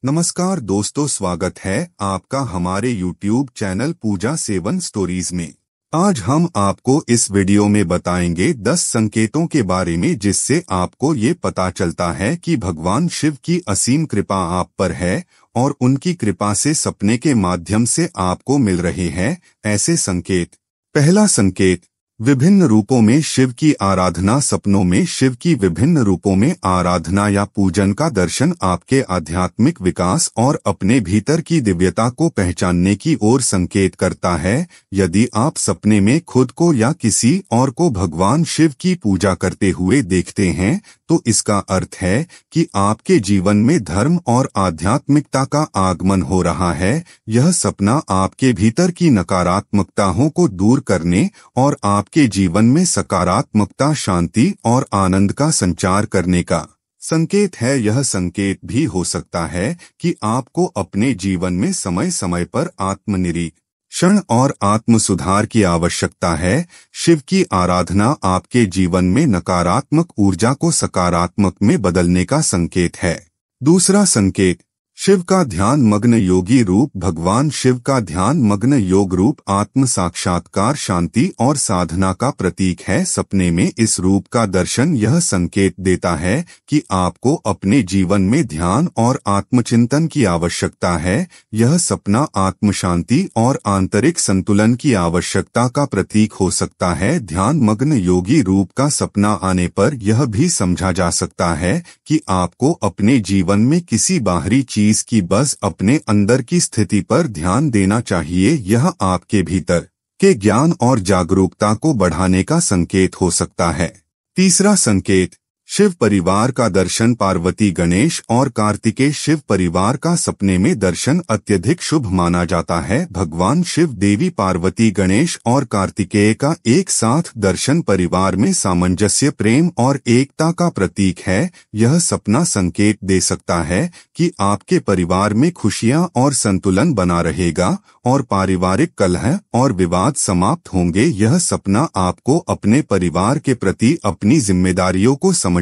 नमस्कार दोस्तों, स्वागत है आपका हमारे YouTube चैनल पूजा 7 स्टोरीज में। आज हम आपको इस वीडियो में बताएंगे 10 संकेतों के बारे में जिससे आपको ये पता चलता है कि भगवान शिव की असीम कृपा आप पर है और उनकी कृपा से सपने के माध्यम से आपको मिल रहे हैं ऐसे संकेत। पहला संकेत, विभिन्न रूपों में शिव की आराधना। सपनों में शिव की विभिन्न रूपों में आराधना या पूजन का दर्शन आपके आध्यात्मिक विकास और अपने भीतर की दिव्यता को पहचानने की ओर संकेत करता है। यदि आप सपने में खुद को या किसी और को भगवान शिव की पूजा करते हुए देखते हैं तो इसका अर्थ है कि आपके जीवन में धर्म और आध्यात्मिकता का आगमन हो रहा है। यह सपना आपके भीतर की नकारात्मकताओं को दूर करने और आपके जीवन में सकारात्मकता, शांति और आनंद का संचार करने का संकेत है। यह संकेत भी हो सकता है कि आपको अपने जीवन में समय समय पर आत्मनिरीक्षण और आत्म सुधार की आवश्यकता है। शिव की आराधना आपके जीवन में नकारात्मक ऊर्जा को सकारात्मक में बदलने का संकेत है। दूसरा संकेत, शिव का ध्यान मग्न योगी रूप। भगवान शिव का ध्यान मग्न योग रूप आत्म साक्षात्कार, शांति और साधना का प्रतीक है। सपने में इस रूप का दर्शन यह संकेत देता है कि आपको अपने जीवन में ध्यान और आत्मचिंतन की आवश्यकता है। यह सपना आत्म शांति और आंतरिक संतुलन की आवश्यकता का प्रतीक हो सकता है। ध्यान मग्न योगी रूप का सपना आने पर यह भी समझा जा सकता है कि आपको अपने जीवन में किसी बाहरी चीज की बस अपने अंदर की स्थिति पर ध्यान देना चाहिए। यह आपके भीतर के ज्ञान और जागरूकता को बढ़ाने का संकेत हो सकता है। तीसरा संकेत, शिव परिवार का दर्शन। पार्वती, गणेश और कार्तिकेय शिव परिवार का सपने में दर्शन अत्यधिक शुभ माना जाता है। भगवान शिव, देवी पार्वती, गणेश और कार्तिकेय का एक साथ दर्शन परिवार में सामंजस्य, प्रेम और एकता का प्रतीक है। यह सपना संकेत दे सकता है कि आपके परिवार में खुशियां और संतुलन बना रहेगा और पारिवारिक कलह और विवाद समाप्त होंगे। यह सपना आपको अपने परिवार के प्रति अपनी जिम्मेदारियों को समझने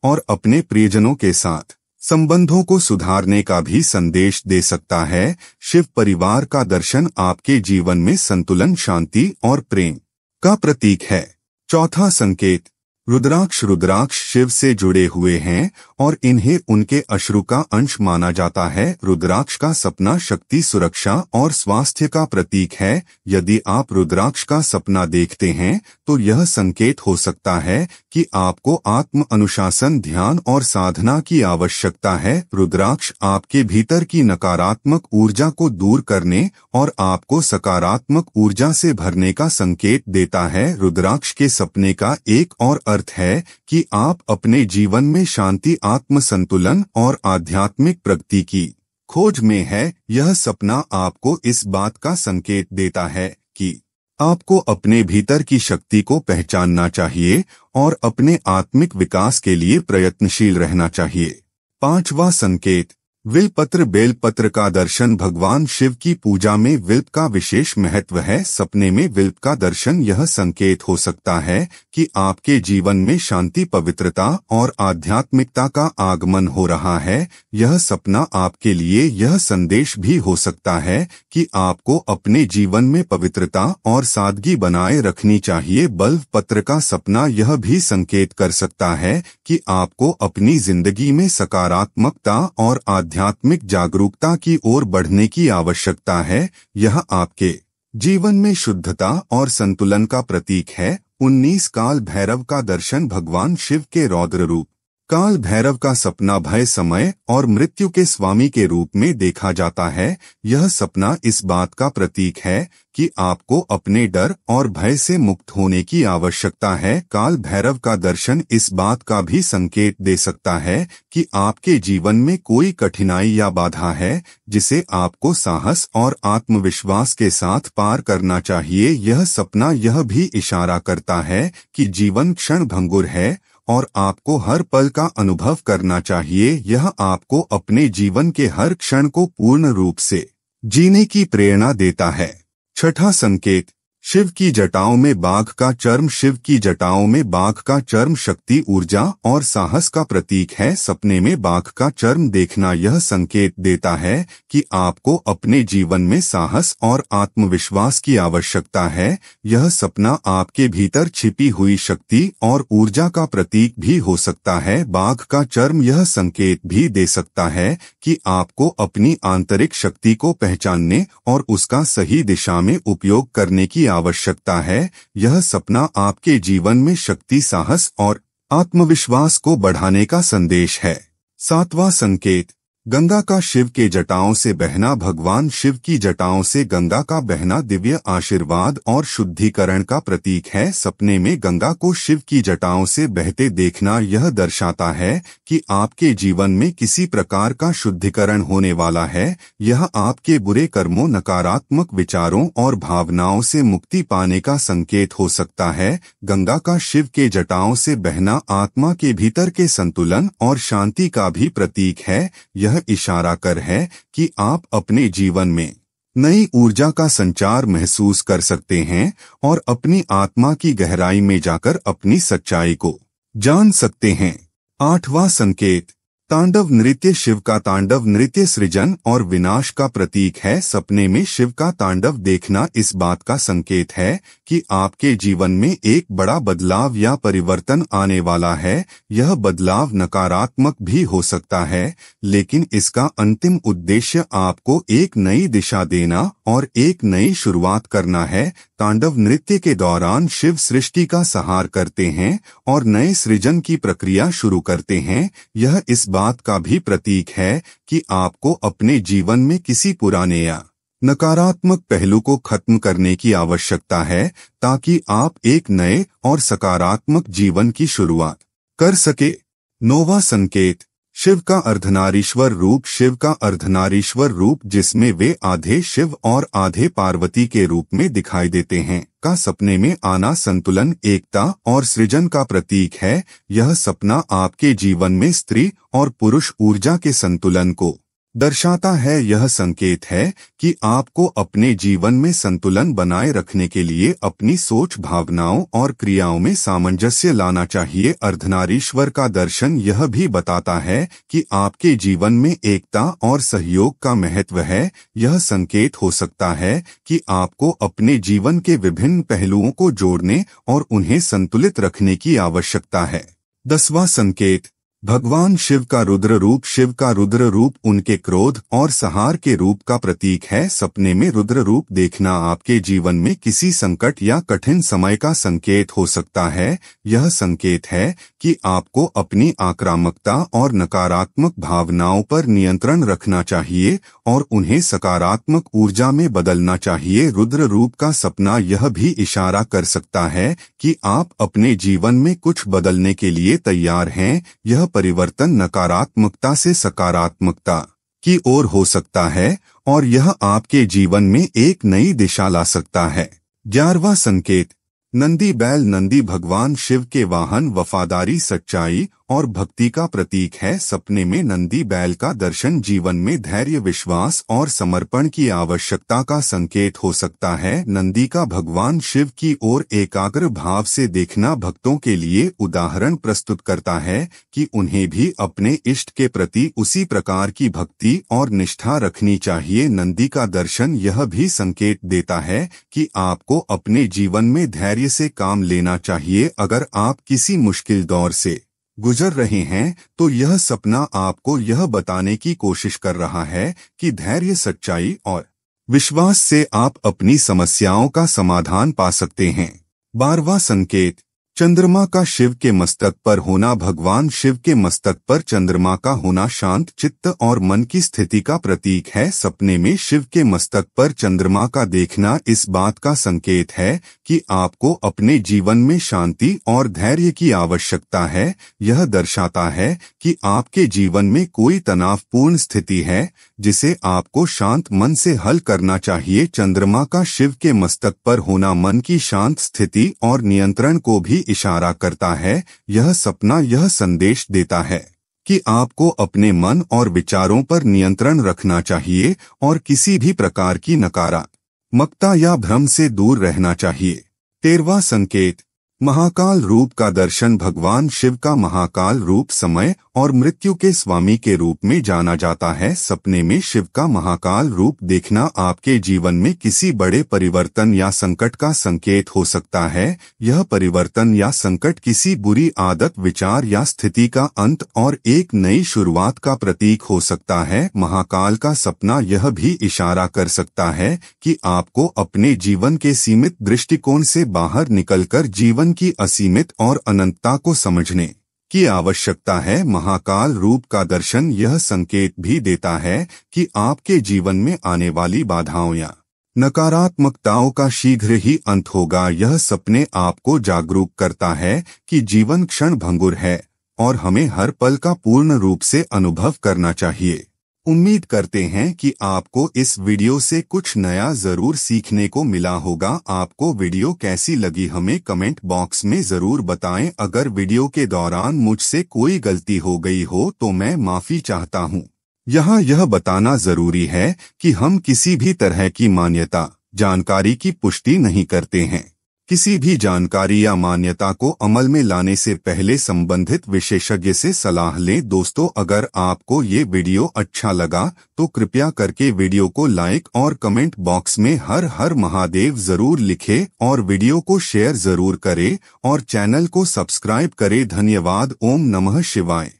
और अपने प्रियजनों के साथ संबंधों को सुधारने का भी संदेश दे सकता है। शिव परिवार का दर्शन आपके जीवन में संतुलन, शांति और प्रेम का प्रतीक है। चौथा संकेत, रुद्राक्ष। रुद्राक्ष शिव से जुड़े हुए हैं और इन्हें उनके अश्रु का अंश माना जाता है। रुद्राक्ष का सपना शक्ति, सुरक्षा और स्वास्थ्य का प्रतीक है। यदि आप रुद्राक्ष का सपना देखते हैं तो यह संकेत हो सकता है कि आपको आत्म अनुशासन, ध्यान और साधना की आवश्यकता है। रुद्राक्ष आपके भीतर की नकारात्मक ऊर्जा को दूर करने और आपको सकारात्मक ऊर्जा से भरने का संकेत देता है। रुद्राक्ष के सपने का एक और अर्थ है कि आप अपने जीवन में शांति, आत्म संतुलन और आध्यात्मिक प्रगति की खोज में है। यह सपना आपको इस बात का संकेत देता है कि आपको अपने भीतर की शक्ति को पहचानना चाहिए और अपने आत्मिक विकास के लिए प्रयत्नशील रहना चाहिए। पांचवा संकेत, विल्पत्र। बेलपत्र का दर्शन। भगवान शिव की पूजा में विल्प का विशेष महत्व है। सपने में विल्प का दर्शन यह संकेत हो सकता है कि आपके जीवन में शांति, पवित्रता और आध्यात्मिकता का आगमन हो रहा है। यह सपना आपके लिए यह संदेश भी हो सकता है कि आपको अपने जीवन में पवित्रता और सादगी बनाए रखनी चाहिए। बल्ब पत्र का सपना यह भी संकेत कर सकता है कि आपको अपनी जिंदगी में सकारात्मकता और आध्यात्मिक जागरूकता की ओर बढ़ने की आवश्यकता है। यह आपके जीवन में शुद्धता और संतुलन का प्रतीक है। 19 काल भैरव का दर्शन। भगवान शिव के रौद्र रूप काल भैरव का सपना भय, समय और मृत्यु के स्वामी के रूप में देखा जाता है। यह सपना इस बात का प्रतीक है कि आपको अपने डर और भय से मुक्त होने की आवश्यकता है। काल भैरव का दर्शन इस बात का भी संकेत दे सकता है कि आपके जीवन में कोई कठिनाई या बाधा है जिसे आपको साहस और आत्मविश्वास के साथ पार करना चाहिए। यह सपना यह भी इशारा करता है कि जीवन क्षण भंगुर है और आपको हर पल का अनुभव करना चाहिए। यह आपको अपने जीवन के हर क्षण को पूर्ण रूप से जीने की प्रेरणा देता है। छठा संकेत, शिव की जटाओं में बाघ का चर्म। शिव की जटाओं में बाघ का चर्म शक्ति, ऊर्जा और साहस का प्रतीक है। सपने में बाघ का चर्म देखना यह संकेत देता है कि आपको अपने जीवन में साहस और आत्मविश्वास की आवश्यकता है। यह सपना आपके भीतर छिपी हुई शक्ति और ऊर्जा का प्रतीक भी हो सकता है। बाघ का चर्म यह संकेत भी दे सकता है कि आपको अपनी आंतरिक शक्ति को पहचानने और उसका सही दिशा में उपयोग करने की आवश्यकता है। यह सपना आपके जीवन में शक्ति, साहस और आत्मविश्वास को बढ़ाने का संदेश है। 7वां संकेत, गंगा का शिव के जटाओं से बहना। भगवान शिव की जटाओं से गंगा का बहना दिव्य आशीर्वाद और शुद्धिकरण का प्रतीक है। सपने में गंगा को शिव की जटाओं से बहते देखना यह दर्शाता है कि आपके जीवन में किसी प्रकार का शुद्धिकरण होने वाला है। यह आपके बुरे कर्मों, नकारात्मक विचारों और भावनाओं से मुक्ति पाने का संकेत हो सकता है। गंगा का शिव के जटाओं से बहना आत्मा के भीतर के संतुलन और शांति का भी प्रतीक है। यह इशारा कर है कि आप अपने जीवन में नई ऊर्जा का संचार महसूस कर सकते हैं और अपनी आत्मा की गहराई में जाकर अपनी सच्चाई को जान सकते हैं। 8वां संकेत, तांडव नृत्य। शिव का तांडव नृत्य सृजन और विनाश का प्रतीक है। सपने में शिव का तांडव देखना इस बात का संकेत है कि आपके जीवन में एक बड़ा बदलाव या परिवर्तन आने वाला है। यह बदलाव नकारात्मक भी हो सकता है, लेकिन इसका अंतिम उद्देश्य आपको एक नई दिशा देना और एक नई शुरुआत करना है। तांडव नृत्य के दौरान शिव सृष्टि का संहार करते हैं और नए सृजन की प्रक्रिया शुरू करते हैं। यह इस बात का भी प्रतीक है कि आपको अपने जीवन में किसी पुराने या नकारात्मक पहलू को खत्म करने की आवश्यकता है, ताकि आप एक नए और सकारात्मक जीवन की शुरुआत कर सके। 9वां संकेत, शिव का अर्धनारीश्वर रूप। शिव का अर्धनारीश्वर रूप, जिसमें वे आधे शिव और आधे पार्वती के रूप में दिखाई देते हैं, का सपने में आना संतुलन, एकता और सृजन का प्रतीक है। यह सपना आपके जीवन में स्त्री और पुरुष ऊर्जा के संतुलन को दर्शाता है। यह संकेत है कि आपको अपने जीवन में संतुलन बनाए रखने के लिए अपनी सोच, भावनाओं और क्रियाओं में सामंजस्य लाना चाहिए। अर्धनारीश्वर का दर्शन यह भी बताता है कि आपके जीवन में एकता और सहयोग का महत्व है। यह संकेत हो सकता है कि आपको अपने जीवन के विभिन्न पहलुओं को जोड़ने और उन्हें संतुलित रखने की आवश्यकता है। 10वां संकेत, भगवान शिव का रुद्र रूप। शिव का रुद्र रूप उनके क्रोध और संहार के रूप का प्रतीक है। सपने में रुद्र रूप देखना आपके जीवन में किसी संकट या कठिन समय का संकेत हो सकता है। यह संकेत है कि आपको अपनी आक्रामकता और नकारात्मक भावनाओं पर नियंत्रण रखना चाहिए और उन्हें सकारात्मक ऊर्जा में बदलना चाहिए। रुद्र रूप का सपना यह भी इशारा कर सकता है कि आप अपने जीवन में कुछ बदलने के लिए तैयार हैं। यह परिवर्तन नकारात्मकता से सकारात्मकता की ओर हो सकता है और यह आपके जीवन में एक नई दिशा ला सकता है। 11वां संकेत, नंदी बैल। नंदी भगवान शिव के वाहन, वफादारी, सच्चाई और भक्ति का प्रतीक है। सपने में नंदी बैल का दर्शन जीवन में धैर्य, विश्वास और समर्पण की आवश्यकता का संकेत हो सकता है। नंदी का भगवान शिव की ओर एकाग्र भाव से देखना भक्तों के लिए उदाहरण प्रस्तुत करता है कि उन्हें भी अपने इष्ट के प्रति उसी प्रकार की भक्ति और निष्ठा रखनी चाहिए। नंदी का दर्शन यह भी संकेत देता है कि आपको अपने जीवन में धैर्य से काम लेना चाहिए। अगर आप किसी मुश्किल दौर से गुजर रहे हैं तो यह सपना आपको यह बताने की कोशिश कर रहा है कि धैर्य, सच्चाई और विश्वास से आप अपनी समस्याओं का समाधान पा सकते हैं। 12वां संकेत, चंद्रमा का शिव के मस्तक पर होना। भगवान शिव के मस्तक पर चंद्रमा का होना शांत चित्त और मन की स्थिति का प्रतीक है। सपने में शिव के मस्तक पर चंद्रमा का देखना इस बात का संकेत है कि आपको अपने जीवन में शांति और धैर्य की आवश्यकता है। यह दर्शाता है कि आपके जीवन में कोई तनावपूर्ण स्थिति है जिसे आपको शांत मन से हल करना चाहिए। चंद्रमा का शिव के मस्तक पर होना मन की शांत स्थिति और नियंत्रण को भी इशारा करता है। यह सपना यह संदेश देता है कि आपको अपने मन और विचारों पर नियंत्रण रखना चाहिए और किसी भी प्रकार की नकारात्मक मक्ता या भ्रम से दूर रहना चाहिए। 13वां संकेत, महाकाल रूप का दर्शन। भगवान शिव का महाकाल रूप समय और मृत्यु के स्वामी के रूप में जाना जाता है। सपने में शिव का महाकाल रूप देखना आपके जीवन में किसी बड़े परिवर्तन या संकट का संकेत हो सकता है। यह परिवर्तन या संकट किसी बुरी आदत, विचार या स्थिति का अंत और एक नई शुरुआत का प्रतीक हो सकता है। महाकाल का सपना यह भी इशारा कर सकता है कि आपको अपने जीवन के सीमित दृष्टिकोण से बाहर निकलकर जीवन की असीमित और अनंतता को समझने की आवश्यकता है। महाकाल रूप का दर्शन यह संकेत भी देता है कि आपके जीवन में आने वाली बाधाओं या नकारात्मकताओं का शीघ्र ही अंत होगा। यह सपने आपको जागरूक करता है कि जीवन क्षण भंगुर है और हमें हर पल का पूर्ण रूप से अनुभव करना चाहिए। उम्मीद करते हैं कि आपको इस वीडियो से कुछ नया जरूर सीखने को मिला होगा। आपको वीडियो कैसी लगी हमें कमेंट बॉक्स में जरूर बताएं। अगर वीडियो के दौरान मुझसे कोई गलती हो गई हो तो मैं माफी चाहता हूं। यहाँ यह बताना जरूरी है कि हम किसी भी तरह की मान्यता, जानकारी की पुष्टि नहीं करते हैं। किसी भी जानकारी या मान्यता को अमल में लाने से पहले संबंधित विशेषज्ञ से सलाह लें। दोस्तों, अगर आपको ये वीडियो अच्छा लगा तो कृपया करके वीडियो को लाइक और कमेंट बॉक्स में हर हर महादेव जरूर लिखें और वीडियो को शेयर जरूर करें और चैनल को सब्सक्राइब करें। धन्यवाद। ओम नमः शिवाय।